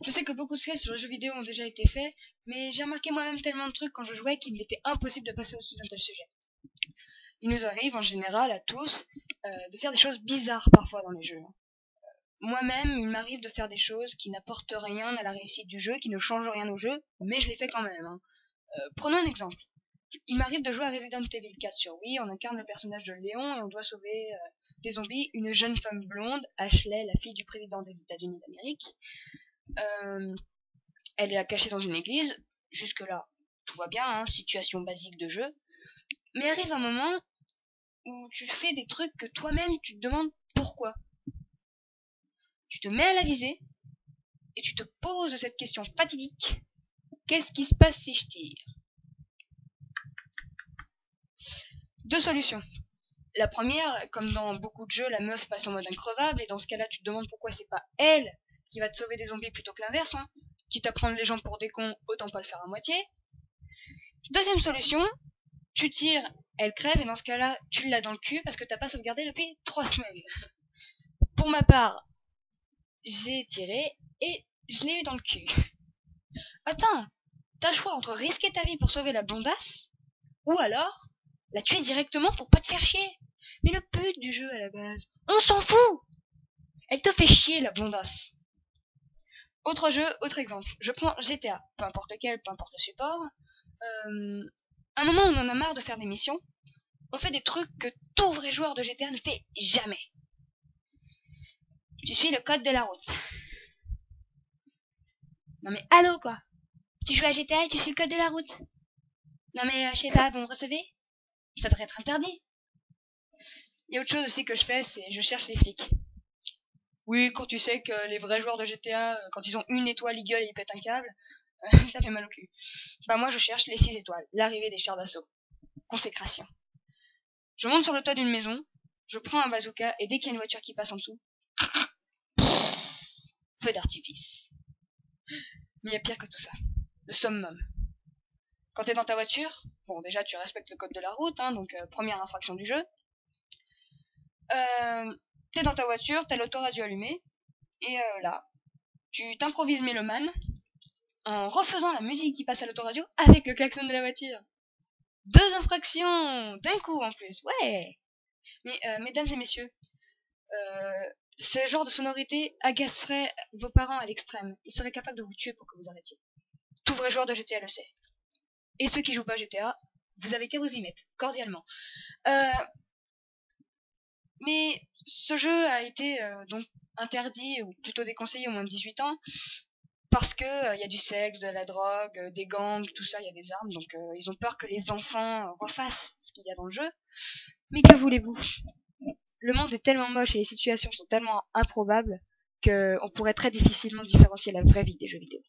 Je sais que beaucoup de sketchs sur les jeux vidéo ont déjà été faits, mais j'ai remarqué moi-même tellement de trucs quand je jouais qu'il m'était impossible de passer au-dessus d'un tel sujet. Il nous arrive en général à tous de faire des choses bizarres parfois dans les jeux. Moi-même, il m'arrive de faire des choses qui n'apportent rien à la réussite du jeu, qui ne changent rien au jeu, mais je les fais quand même. Prenons un exemple. Il m'arrive de jouer à Resident Evil 4 sur Wii, on incarne le personnage de Léon et on doit sauver des zombies une jeune femme blonde, Ashley, la fille du président des États-Unis d'Amérique. Elle est cachée dans une église, jusque-là tout va bien, hein, situation basique de jeu. Mais arrive un moment où tu fais des trucs que toi-même tu te demandes pourquoi. Tu te mets à la visée et tu te poses cette question fatidique. Qu'est-ce qui se passe si je tire? Deux solutions. La première, comme dans beaucoup de jeux, la meuf passe en mode increvable et dans ce cas-là tu te demandes pourquoi c'est pas elle qui va te sauver des zombies plutôt que l'inverse. Hein. Quitte à prendre les gens pour des cons, autant pas le faire à moitié. Deuxième solution, tu tires, elle crève et dans ce cas-là tu l'as dans le cul parce que t'as pas sauvegardé depuis 3 semaines. Pour ma part, j'ai tiré et je l'ai eu dans le cul. Attends, t'as le choix entre risquer ta vie pour sauver la blondasse ou alors la tuer directement pour pas te faire chier. Mais le but du jeu à la base, on s'en fout. Elle te fait chier la blondasse. Autre jeu, autre exemple. Je prends GTA, peu importe lequel, peu importe le support. À un moment où on en a marre de faire des missions, on fait des trucs que tout vrai joueur de GTA ne fait jamais. Tu suis le code de la route. Non mais allô quoi. Tu joues à GTA et tu suis le code de la route. Non mais je sais pas, vous me recevez? Ça devrait être interdit. Il y a autre chose aussi que je fais, c'est je cherche les flics. Oui, quand tu sais que les vrais joueurs de GTA, quand ils ont une étoile, ils gueulent et ils pètent un câble, ça fait mal au cul. Bah moi je cherche les 6 étoiles, l'arrivée des chars d'assaut. Consécration. Je monte sur le toit d'une maison, je prends un bazooka et dès qu'il y a une voiture qui passe en dessous, feu d'artifice. Mais il y a pire que tout ça. Le summum. Quand t'es dans ta voiture, bon déjà tu respectes le code de la route, hein, donc première infraction du jeu. T'es dans ta voiture, t'as l'autoradio allumé, et là, tu t'improvises mélomane en refaisant la musique qui passe à l'autoradio avec le klaxon de la voiture. 2 infractions d'un coup en plus, ouais. Mais mesdames et messieurs, ce genre de sonorité agacerait vos parents à l'extrême. Ils seraient capables de vous tuer pour que vous arrêtiez. Tout vrai joueur de GTA le sait. Et ceux qui jouent pas à GTA, vous avez qu'à vous y mettre, cordialement. Mais ce jeu a été donc interdit, ou plutôt déconseillé aux moins de 18 ans, parce que y a du sexe, de la drogue, des gangs, tout ça, il y a des armes, donc ils ont peur que les enfants refassent ce qu'il y a dans le jeu. Mais que voulez-vous? Le monde est tellement moche et les situations sont tellement improbables qu'on pourrait très difficilement différencier la vraie vie des jeux vidéo.